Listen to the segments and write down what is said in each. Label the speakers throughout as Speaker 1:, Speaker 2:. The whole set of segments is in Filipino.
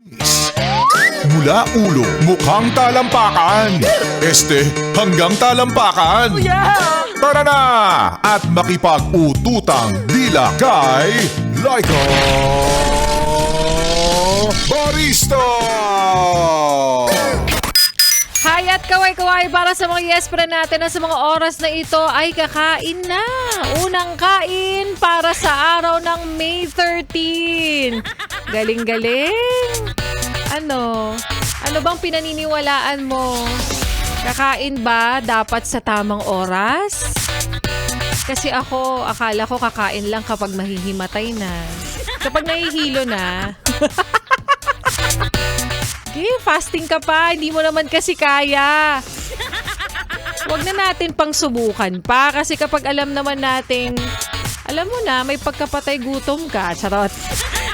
Speaker 1: Mula ulo, mukhang talampakan. Hanggang talampakan. Tara na! At makipag-ututang dila kay Laika Barista!
Speaker 2: Hi at kaway-kaway para sa mga yes-friend natin na sa mga oras na ito ay kakain na. Unang kain para sa araw ng May 13. Galing-galing. Ano bang pinaniniwalaan mo? Kakain ba dapat sa tamang oras? Kasi ako, akala ko kakain lang kapag mahihimatay na. Kapag nahihilo na. Okay, fasting ka pa. Hindi mo naman kasi kaya. Huwag na natin pang subukan pa. Kasi kapag alam naman nating, alam mo na, may pagkapatay gutom ka. Charot.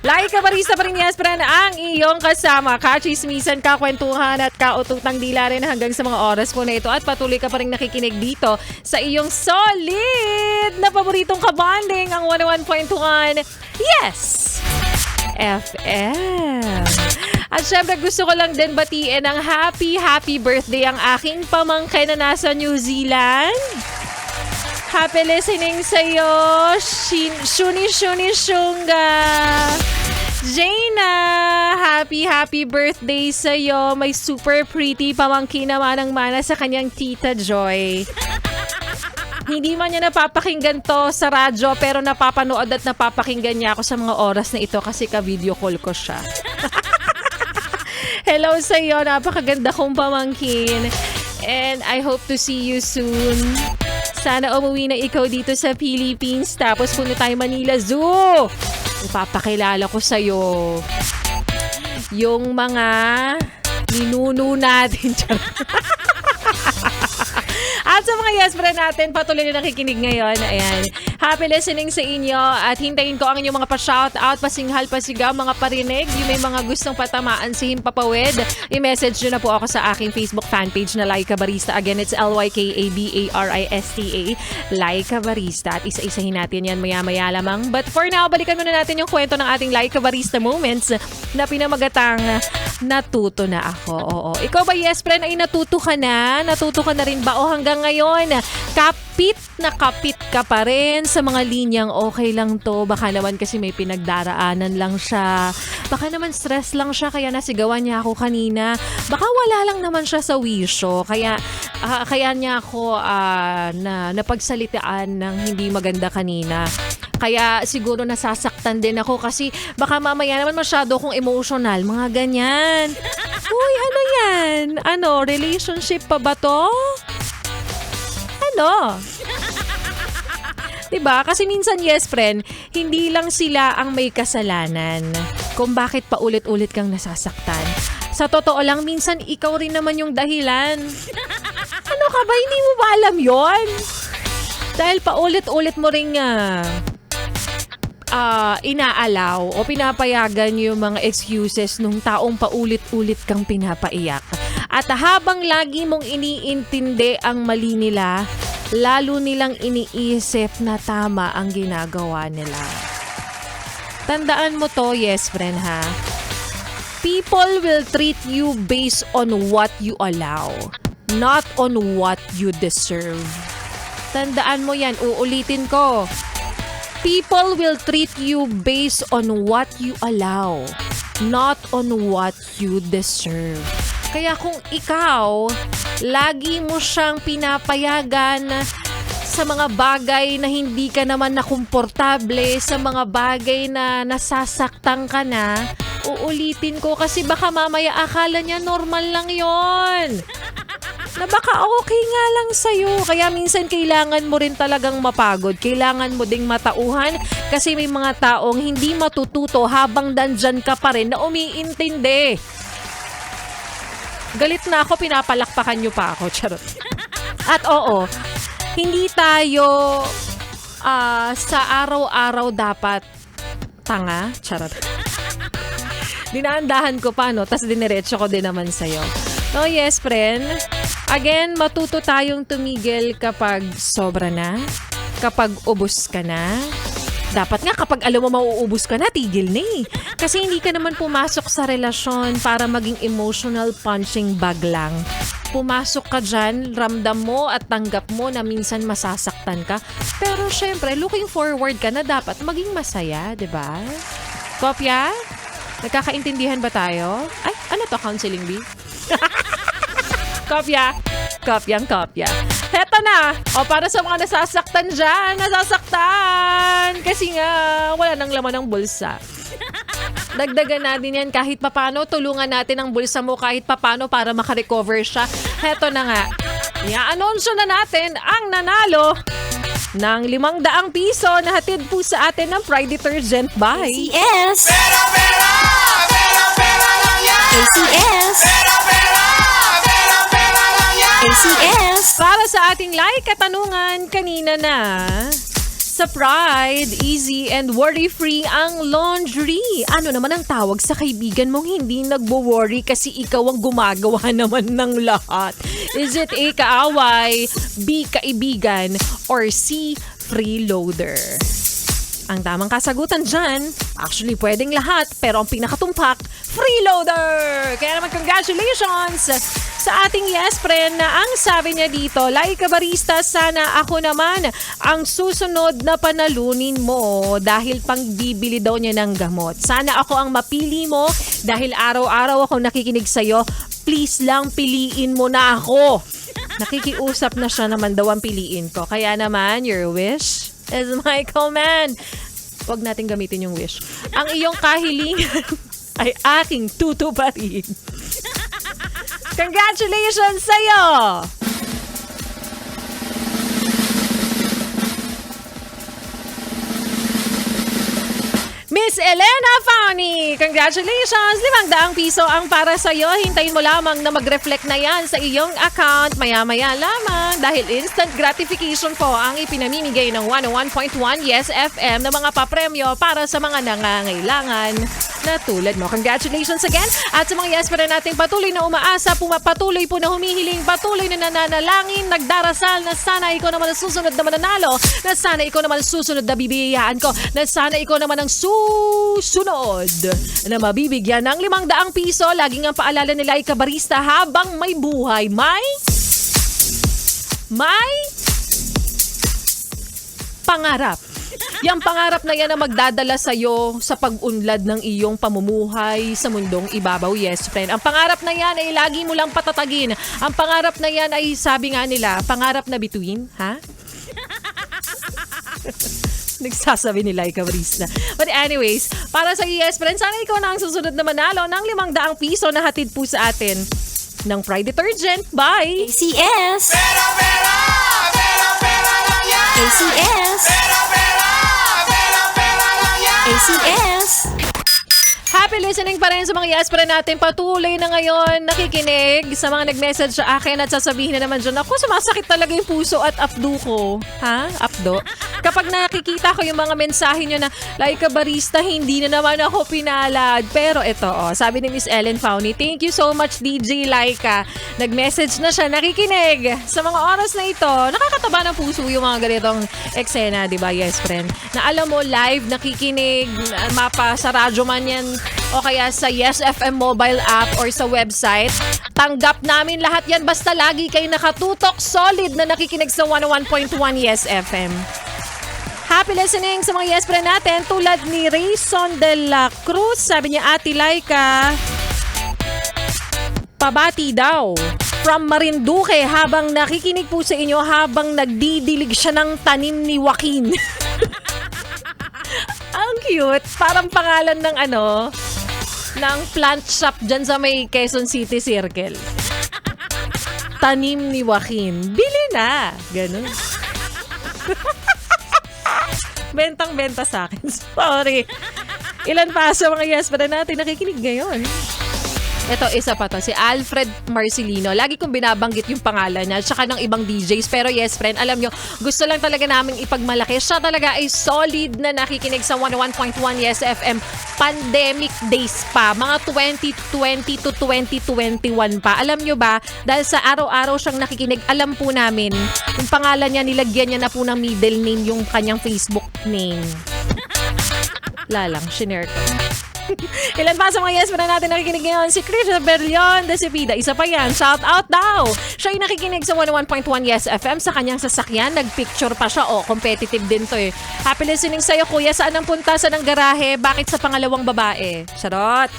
Speaker 2: Laika Barista pa rin, yes, friend, ang iyong kasama. Kachismisan, kakwentuhan at kaututang dila rin hanggang sa mga oras po na ito. At patuloy ka pa rin nakikinig dito sa iyong solid na paboritong kabanding, ang 101.1 Yes! FM. At syempre gusto ko lang din batiin ang happy birthday ang aking pamangkin na nasa New Zealand. Happy listening sa'yo, Shuni Shunga. Jaina, happy birthday sa'yo. May super pretty pamangkin naman ang mana sa kanyang tita Joy. Hindi man niya napapakinggan to sa radyo pero napapanood at napapakinggan niya ako sa mga oras na ito kasi ka-video call ko siya. Hello sa'yo, napakaganda kong pamangkin. And I hope to see you soon. Sana umuwi na ikaw dito sa Philippines tapos puno tayo Manila Zoo. Ipapakilala ko sa'yo yung mga ninuno natin. At sa mga yes friend natin, patuloy na nakikinig ngayon. Ayan. Happy listening sa inyo at hintayin ko ang inyong mga pa-shoutout, pasinghal, pasigaw, mga parinig. Yung may mga gustong patamaan si Himpapawid, i-message nyo na po ako sa aking Facebook fanpage na Laika Barista. Again, it's LYKABARISTA, Laika Barista. At isa-isahin natin yan maya-maya lamang. But for now, balikan muna natin yung kwento ng ating Laika Barista moments na pinamagatang natuto na ako. Oo. Ikaw ba, yes friend, ay natuto ka na? Natuto ka na rin ba? O hanggang ngayon, kapit ka pa rin sa mga linyang okay lang to. Baka naman kasi may pinagdaraanan lang siya. Baka naman stress lang siya kaya nasigawan niya ako kanina. Baka wala lang naman siya sa wisyo. Kaya niya ako na napagsalitaan ng hindi maganda kanina. Kaya siguro nasasaktan din ako kasi baka mamaya naman masyado akong emotional. Mga ganyan. Uy, ano yan? Ano, relationship pa ba to? Ano? Diba? Kasi minsan, yes friend, hindi lang sila ang may kasalanan kung bakit paulit-ulit kang nasasaktan. Sa totoo lang, minsan ikaw rin naman yung dahilan. Ano ka ba? Hindi mo ba alam yon? Dahil paulit-ulit mo ring inaalaw o pinapayagan yung mga excuses nung taong paulit-ulit kang pinapaiyak. At habang lagi mong iniintindi ang mali nila, lalo nilang iniisip na tama ang ginagawa nila. Tandaan mo to, yes friend ha. People will treat you based on what you allow, not on what you deserve. Tandaan mo yan, uulitin ko. People will treat you based on what you allow, not on what you deserve. Kaya kung ikaw, lagi mo siyang pinapayagan sa mga bagay na hindi ka naman nakomportable, sa mga bagay na nasasaktan ka na, uulitin ko kasi baka mamaya akala niya normal lang yon. Na baka okay nga lang sa'yo. Kaya minsan kailangan mo rin talagang mapagod. Kailangan mo ding matauhan kasi may mga taong hindi matututo habang dandyan ka pa rin na umiintindi. Galit na ako, pinapalakpakan nyo pa ako. Charot. At oo, hindi tayo sa araw-araw dapat tanga. Charot. Dinaandahan ko pa, no? Tas diniretso ko din naman sa'yo. No, yes, friend. Again, matuto tayong tumigil kapag sobra na, kapag ubos ka na. Dapat nga kapag alam mo mauubos ka na, tigil na eh. Kasi hindi ka naman pumasok sa relasyon para maging emotional punching bag lang. Pumasok ka dyan, ramdam mo at tanggap mo na minsan masasaktan ka. Pero syempre, looking forward ka na dapat maging masaya, di ba? Kopya? Nagkakaintindihan ba tayo? Ay, ano to, counseling bee? Kopya? Kopyang-kopya. Heto na! O para sa mga nasasaktan dyan, nasasaktan! Kasi nga, wala nang laman ng bulsa. Dagdagan natin yan kahit papano. Tulungan natin ang bulsa mo kahit papano para makarecover siya. Heto na nga. I-anunsyo na natin ang nanalo ng 500 piso na hatid po sa atin ng Pride Detergent by
Speaker 3: ACS!
Speaker 4: Pera, pera! Pera, pera lang yan!
Speaker 3: ACS!
Speaker 4: Pera, pera! Pera, pera lang yan!
Speaker 3: ACS!
Speaker 2: Para sa ating like katanungan kanina na, sa Pride, easy and worry-free ang laundry. Ano naman ang tawag sa kaibigan mong hindi nagwo-worry kasi ikaw ang gumagawa naman ng lahat? Is it A, kaaway, B, kaibigan, or C, freeloader? Ang tamang kasagutan dyan, actually pwedeng lahat, pero ang pinakatumpak, freeloader! Kaya naman congratulations sa ating yes friend na ang sabi niya dito, Laika Barista, sana ako naman ang susunod na panalunin mo dahil pangbibili daw niya ng gamot. Sana ako ang mapili mo dahil araw-araw ako nakikinig sa'yo. Please lang piliin mo na ako. Nakikiusap na siya naman daw ang piliin ko. Kaya naman, your wish is my command. Huwag natin gamitin yung wish. Ang iyong kahilingan ay aking tutuparin. Congratulations sa'yo! Miss Elena Fauny, congratulations! 500 piso ang para sa'yo. Hintayin mo lamang na mag-reflect na yan sa iyong account maya-maya lamang dahil instant gratification po ang ipinamimigay ng 101.1 Yes FM na mga papremyo para sa mga nangangailangan na tulad mo. Congratulations again! At sa mga yes pa rin nating patuloy na umaasa, patuloy po na humihiling, patuloy na nananalangin, nagdarasal na sana ikaw naman ang susunod na mananalo, na sana ikaw naman ang susunod na bibiyayaan ko, na sana ikaw naman ang susunod na mabibigyan ng 500 piso. Laging ang paalala nila ay kabarista habang may buhay. May pangarap. Yang pangarap na yan na magdadala sa'yo sa pag-unlad ng iyong pamumuhay sa mundong ibabaw. Yes, friend. Ang pangarap na yan ay lagi mo lang patatagin. Ang pangarap na yan ay sabi nga nila, pangarap na bituin. Ha? Nagsasabi nila ikaw, Risa. But anyways, para sa yes, friend, sana ikaw na ang susunod na manalo ng 500 piso na hatid po sa atin ng Pride Detergent by
Speaker 3: ACS!
Speaker 4: Pera, pera! Pera, pera lang yan!
Speaker 3: ACS!
Speaker 4: Pera, pera! Pera, pera lang yan!
Speaker 3: ACS!
Speaker 2: happy listening pa rin sa mga yes pa rin natin. Patuloy na ngayon nakikinig sa mga nag-message sa akin at sasabihin na naman dyan, ako sumasakit talaga yung puso at apdo ko. Ha? Apdo? Kapag nakikita ko yung mga mensahe nyo na, Laika Barista, hindi na naman ako pinalad. Pero ito, sabi ni Miss Ellen Fauny, thank you so much DJ Laika. Nag-message na siya, nakikinig. Sa mga oras na ito, nakakataba ng puso yung mga ganitong eksena, di ba? Yes, friend. Na alam mo, live, nakikinig, mapa sa radyo man yan, o kaya sa Yes FM mobile app or sa website. Tanggap namin lahat yan basta lagi kayo nakatutok solid na nakikinig sa 101.1 Yes FM. Happy listening sa mga yes friend natin tulad ni Rayson de la Cruz. Sabi niya, Ate Laika, pabati daw from Marinduque habang nakikinig po sa inyo habang nagdidilig siya ng tanim ni Joaquin. Ang cute. Parang pangalan ng ng plant shop dyan sa may Quezon City Circle. Tanim ni Joaquin. Bili na. Ganun. Bentang-benta sa akin. Sorry. Ilan pa sa mga yes pa na natin nakikinig ngayon? Ito, isa pa to. Si Alfred Marcelino. Lagi kong binabanggit yung pangalan niya. Tsaka ng ibang DJs. Pero yes, friend, alam nyo, gusto lang talaga namin ipagmalaki. Siya talaga ay solid na nakikinig sa 101.1 Yes FM. Pandemic days pa. Mga 2020 to 2021 pa. Alam nyo ba, dahil sa araw-araw siyang nakikinig, alam po namin, yung pangalan niya, nilagyan niya na po ng middle name yung kanyang Facebook name. Lalang, shinare ko. Ilan pa sa mga yes na natin nakikinig ngayon? Si Chris Berlion de Cepida. Isa pa yan. Shout out daw. Siya ay nakikinig sa 101.1 Yes FM sa kanyang sasakyan. Nagpicture pa siya. Competitive din to eh. Happy listening sa'yo, kuya. Saan ang punta? Saan ang garahe? Bakit sa pangalawang babae? Charot.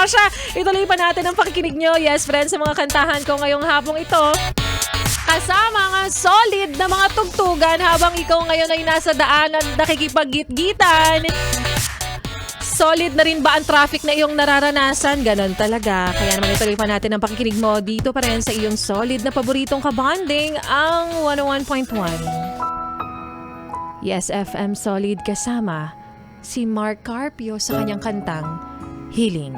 Speaker 2: Siya, ituloy pa natin ang pakikinig nyo. Yes, friends, sa mga kantahan ko ngayong hapong ito. Kasama ang solid na mga tugtugan habang ikaw ngayon ay nasa daanan nakikipag-git-gitan. Solid na rin ba ang traffic na iyong nararanasan? Ganon talaga. Kaya naman ituloy pa natin ang pakikinig mo dito pa rin sa iyong solid na paboritong kabanding, ang 101.1. Yes, FM Solid kasama si Mark Carpio sa kanyang kantang Healing.